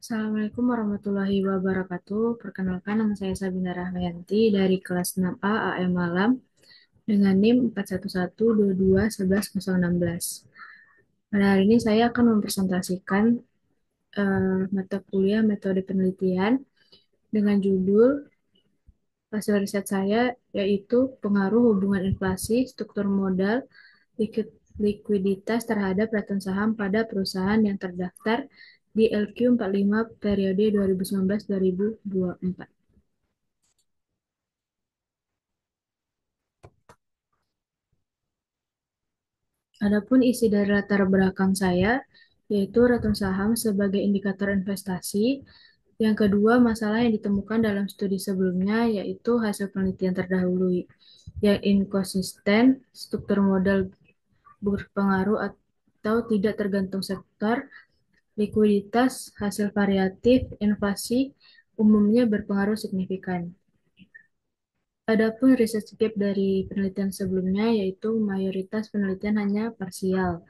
Assalamualaikum warahmatullahi wabarakatuh. Perkenalkan, nama saya Sabina Rahmayanti dari kelas 6A AM Malam dengan NIM 411221116. Pada hari ini saya akan mempresentasikan mata kuliah metode penelitian dengan judul hasil riset saya, yaitu pengaruh hubungan inflasi, struktur modal, likuiditas terhadap return saham pada perusahaan yang terdaftar di LQ45 periode 2019-2024. Adapun isi dari latar belakang saya, yaitu return saham sebagai indikator investasi. Yang kedua, masalah yang ditemukan dalam studi sebelumnya, yaitu hasil penelitian terdahulu yang inkonsisten, struktur modal berpengaruh atau tidak tergantung sektor, likuiditas, hasil variatif, inflasi umumnya berpengaruh signifikan. Adapun riset skip dari penelitian sebelumnya, yaitu mayoritas penelitian hanya parsial.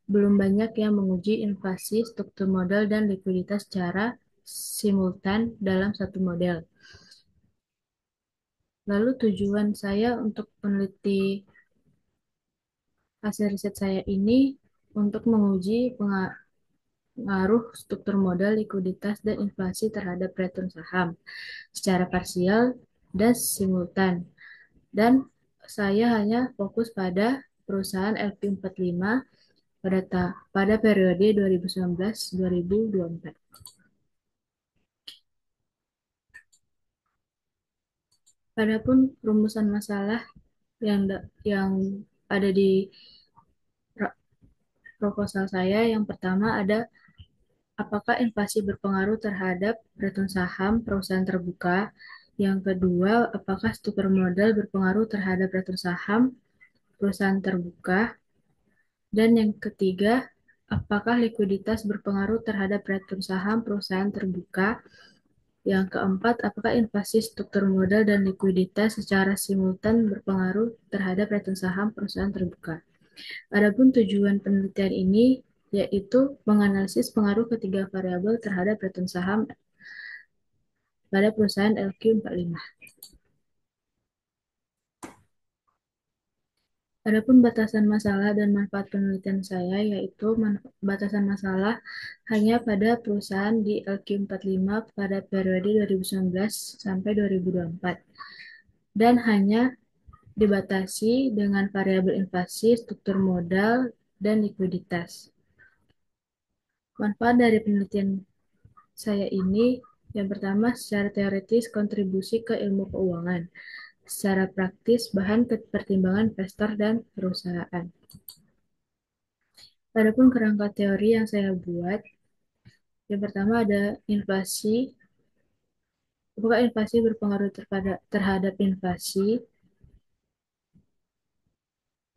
Belum banyak yang menguji inflasi, struktur modal, dan likuiditas secara simultan dalam satu model. Lalu tujuan saya untuk meneliti hasil riset saya ini untuk menguji pengaruh struktur modal, likuiditas, dan inflasi terhadap return saham secara parsial dan simultan. Dan saya hanya fokus pada perusahaan LQ45 pada periode 2019-2024. Adapun rumusan masalah yang ada di proposal saya, yang pertama ada apakah inflasi berpengaruh terhadap return saham perusahaan terbuka? Yang kedua, apakah struktur modal berpengaruh terhadap return saham perusahaan terbuka? Dan yang ketiga, apakah likuiditas berpengaruh terhadap return saham perusahaan terbuka? Yang keempat, apakah inflasi struktur modal dan likuiditas secara simultan berpengaruh terhadap return saham perusahaan terbuka? Adapun tujuan penelitian ini yaitu menganalisis pengaruh ketiga variabel terhadap return saham pada perusahaan LQ45. Adapun batasan masalah dan manfaat penelitian saya, yaitu batasan masalah hanya pada perusahaan di LQ45 pada periode 2019 sampai 2024 dan hanya dibatasi dengan variabel inflasi, struktur modal, dan likuiditas. Manfaat dari penelitian saya ini, yang pertama, secara teoritis kontribusi ke ilmu keuangan, secara praktis bahan pertimbangan investor dan perusahaan. Adapun kerangka teori yang saya buat, yang pertama ada inflasi. Apakah inflasi berpengaruh terhadap inflasi?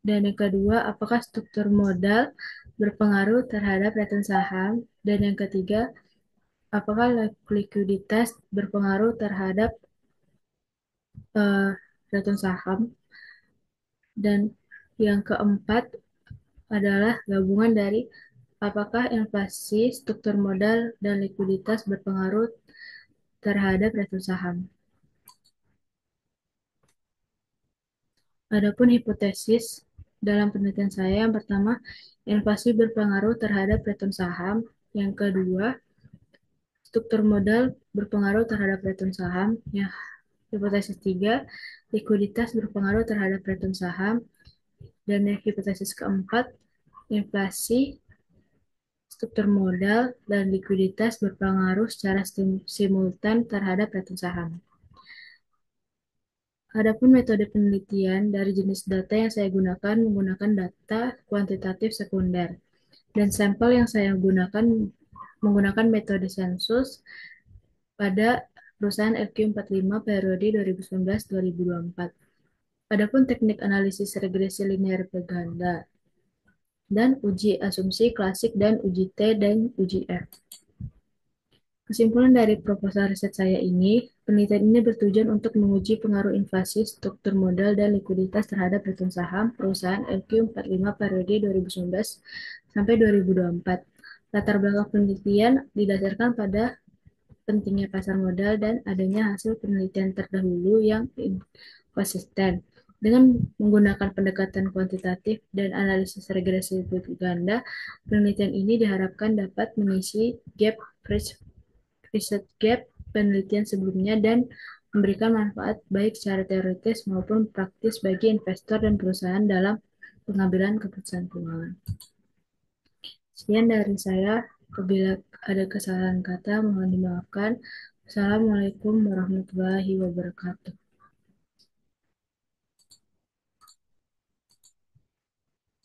Dan yang kedua, apakah struktur modal berpengaruh terhadap return saham? Dan yang ketiga, apakah likuiditas berpengaruh terhadap uh, return saham? Dan yang keempat adalah gabungan dari apakah inflasi, struktur modal, dan likuiditas berpengaruh terhadap return saham. Adapun hipotesis dalam penelitian saya, yang pertama, inflasi berpengaruh terhadap return saham. Yang kedua, struktur modal berpengaruh terhadap return saham. Ya, hipotesis 3, likuiditas berpengaruh terhadap return saham. Dan yang hipotesis keempat, inflasi, struktur modal, dan likuiditas berpengaruh secara simultan terhadap return saham. Adapun metode penelitian dari jenis data yang saya gunakan menggunakan data kuantitatif sekunder. Dan sampel yang saya gunakan menggunakan metode sensus pada perusahaan FQ45 periode 2019-2024. Adapun teknik analisis regresi linear berganda dan uji asumsi klasik dan uji T dan uji F. Kesimpulan dari proposal riset saya ini, penelitian ini bertujuan untuk menguji pengaruh inflasi, struktur modal, dan likuiditas terhadap return saham perusahaan LQ45 periode 2019 sampai 2024. Latar belakang penelitian didasarkan pada pentingnya pasar modal dan adanya hasil penelitian terdahulu yang konsisten. Dengan menggunakan pendekatan kuantitatif dan analisis regresi ganda, penelitian ini diharapkan dapat mengisi riset gap penelitian sebelumnya dan memberikan manfaat baik secara teoritis maupun praktis bagi investor dan perusahaan dalam pengambilan keputusan keuangan. Sekian dari saya. Apabila ada kesalahan kata, mohon dimaafkan. Assalamualaikum warahmatullahi wabarakatuh.